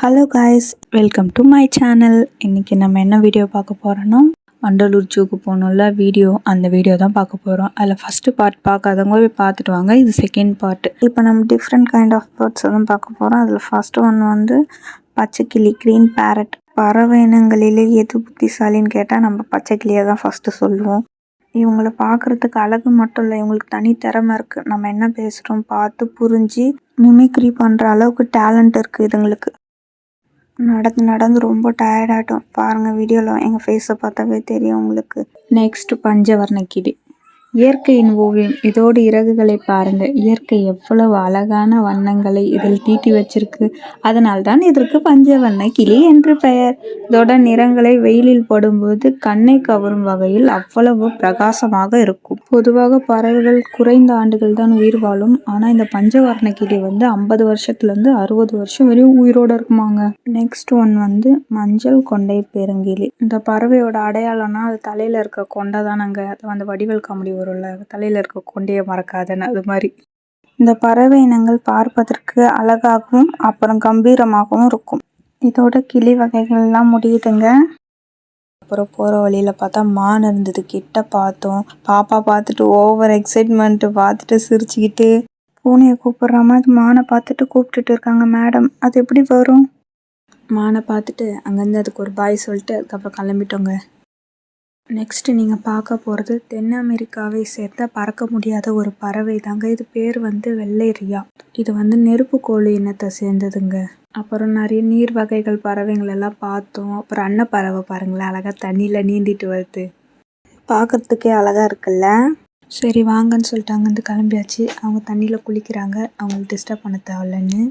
Hello guys, welcome to my channel. இன்றைக்கி நம்ம என்ன வீடியோ பார்க்க போகிறோன்னா, வண்டலூர் ஜூக்கு போகணும்ல அந்த வீடியோ தான் பார்க்க போகிறோம். அதில் ஃபஸ்ட்டு பார்ட் பார்க்காதவங்க போய் பார்த்துட்டு வாங்க. இது செகண்ட் பார்ட்டு. இப்போ நம்ம டிஃப்ரெண்ட் கைண்ட் ஆஃப் பேர்ட்ஸ் தான் பார்க்க போகிறோம். அதில் ஃபஸ்ட்டு ஒன்று வந்து பச்சைக்கிளி, க்ரீன் பேரட். பறவை இனங்களிலே எது புத்திசாலின்னு கேட்டால் நம்ம பச்சைக்கிளியை தான் ஃபஸ்ட்டு சொல்லுவோம். இவங்கள பார்க்குறதுக்கு அழகு மட்டும் இல்லை, இவங்களுக்கு தனி திறமை இருக்குது. நம்ம என்ன பேசுகிறோம் பார்த்து புரிஞ்சு மிமிக்ரி பண்ணுற அளவுக்கு டேலண்ட் இருக்குது இதுங்களுக்கு. நடந்து ரொம்ப டயர்டாகிட்டோம். பாருங்கள் வீடியோவில் எங்கள் ஃபேஸை பார்த்தாவே தெரியும் உங்களுக்கு. நெக்ஸ்ட்டு பஞ்சவர்ண கிளி, இயற்கையின் ஓவியம். இதோடு இறகுகளை பாருங்கள். இயற்கை எவ்வளவு அழகான வண்ணங்களை இதில் தீட்டி வச்சிருக்கு. அதனால் தான் இதற்கு பஞ்சவர்ண கிளி என்று பெயர். இதோட நிறங்களை வெயிலில் படும்போது கண்ணை கவரும் வகையில் அவ்வளவு பிரகாசமாக இருக்கும். பொதுவாக பறவைகள் குறைந்த ஆண்டுகள் தான் உயிர் வாழும். ஆனால் இந்த பஞ்சவர்ண கிளி வந்து 50 வருஷத்துலேருந்து 60 வருஷம் வரையும் உயிரோடு இருக்குமாங்க. நெக்ஸ்ட் ஒன் வந்து மஞ்சள் கொண்டை பெருங்கிளி. இந்த பறவையோட அடையாளம்னா அது தலையில் இருக்க கொண்டை தானங்க. அது வந்து வடிவேல் காமெடி வரும்ல, தலையில் இருக்க கொண்டையை மறக்காதுன்னு, அது மாதிரி. இந்த பறவை இனங்கள் பார்ப்பதற்கு அழகாகவும் அப்புறம் கம்பீரமாகவும் இருக்கும். இதோட கிளி வகைகள்லாம் முடியுதுங்க. அப்புறம் போகிற வழியில் பார்த்தா மான் இருந்தது. கிட்ட பார்த்தோம். பாப்பா பார்த்துட்டு ஓவர் எக்ஸைட்மெண்ட்டு பார்த்துட்டு சிரிச்சுக்கிட்டு பூனையை கூப்பிட்ற மாதிரி மானை பார்த்துட்டு கூப்பிட்டுட்டு இருக்காங்க மேடம். அது எப்படி வரும்? மானை பார்த்துட்டு அங்கேருந்து அதுக்கு ஒரு பாய் சொல்லிட்டு அதுக்கப்புறம் கிளம்பிட்டோங்க. நெக்ஸ்ட்டு நீங்கள் பார்க்க போகிறது தென் அமெரிக்காவை சேர்ந்த பறக்க முடியாத ஒரு பறவை தாங்க. இது பேர் வந்து வெள்ளை ரியா. இது வந்து நெருப்புக்கோழி இனத்தை சேர்ந்ததுங்க. அப்புறம் நிறைய நீர் வகைகள் பறவைங்களெல்லாம் பார்த்தோம். அப்புறம் அன்னப்பறவை பாருங்களேன், அழகாக தண்ணியில் நீந்திட்டு வருது. பார்க்குறதுக்கே அழகாக இருக்குல்ல. சரி வாங்கன்னு சொல்லிட்டு அங்கேருந்து கிளம்பியாச்சு. அவங்க தண்ணியில் குளிக்கிறாங்க, அவங்களுக்கு டிஸ்டர்ப் பண்ண தேவையில்லைன்னு.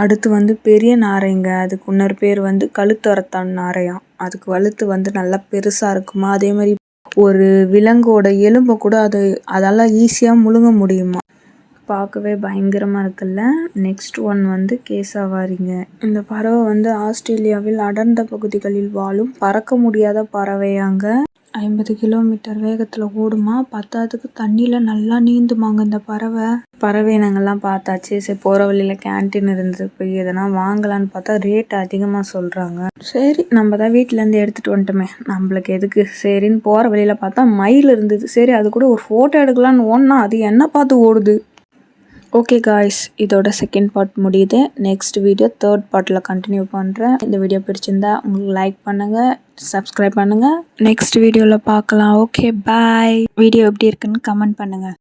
அடுத்து வந்து பெரிய நாரைங்க. அதுக்கு இன்னொரு பேர் வந்து கழுத்தரத்தான் நாரையாம். அதுக்கு வழுத்து வந்து நல்லா பெருசாக இருக்குமா. அதே மாதிரி ஒரு விலங்கோட எலும்பை கூட அதெல்லாம் ஈஸியாக முழுங்க முடியுமா. பார்க்கவே பயங்கரமாக இருக்குல்ல. நெக்ஸ்ட் ஒன் வந்து கேசாவாரிங்க. இந்த பறவை வந்து ஆஸ்திரேலியாவில் அடர்ந்த பகுதிகளில் வாழும் பறக்க முடியாத பறவையாங்க. 50 கிலோமீட்டர் வேகத்தில் ஓடுமா. பத்தாவதுக்கு தண்ணியில் நல்லா நீந்துமாங்க இந்த பறவை இனங்கள்லாம் பார்த்தாச்சு. சரி போகிற வழியில் கேன்டீன் இருந்தது, போய் எதனா வாங்கலான்னு பார்த்தா ரேட் அதிகமாக சொல்கிறாங்க. சரி நம்ம தான் வீட்டிலேருந்து எடுத்துகிட்டு வந்துட்டோமே, நம்மளுக்கு எதுக்கு சரின்னு போகிற வழியில் பார்த்தா மயில் இருந்தது. சரி அது கூட ஒரு ஃபோட்டோ எடுக்கலான்னு ஓடனா அது என்ன பார்த்து ஓடுது. ஓகே காய்ஸ், இதோட செகண்ட் பார்ட் முடியுது. நெக்ஸ்ட் வீடியோ தேர்ட் பார்ட்டில் கண்டினியூ பண்ணுறேன். இந்த வீடியோ பிடிச்சிருந்தா உங்களுக்கு லைக் பண்ணுங்கள், சப்ஸ்கிரைப் பண்ணுங்கள். நெக்ஸ்ட் வீடியோவில் பார்க்கலாம். Okay bye. வீடியோ எப்படி இருக்குன்னு கமெண்ட் பண்ணுங்கள்.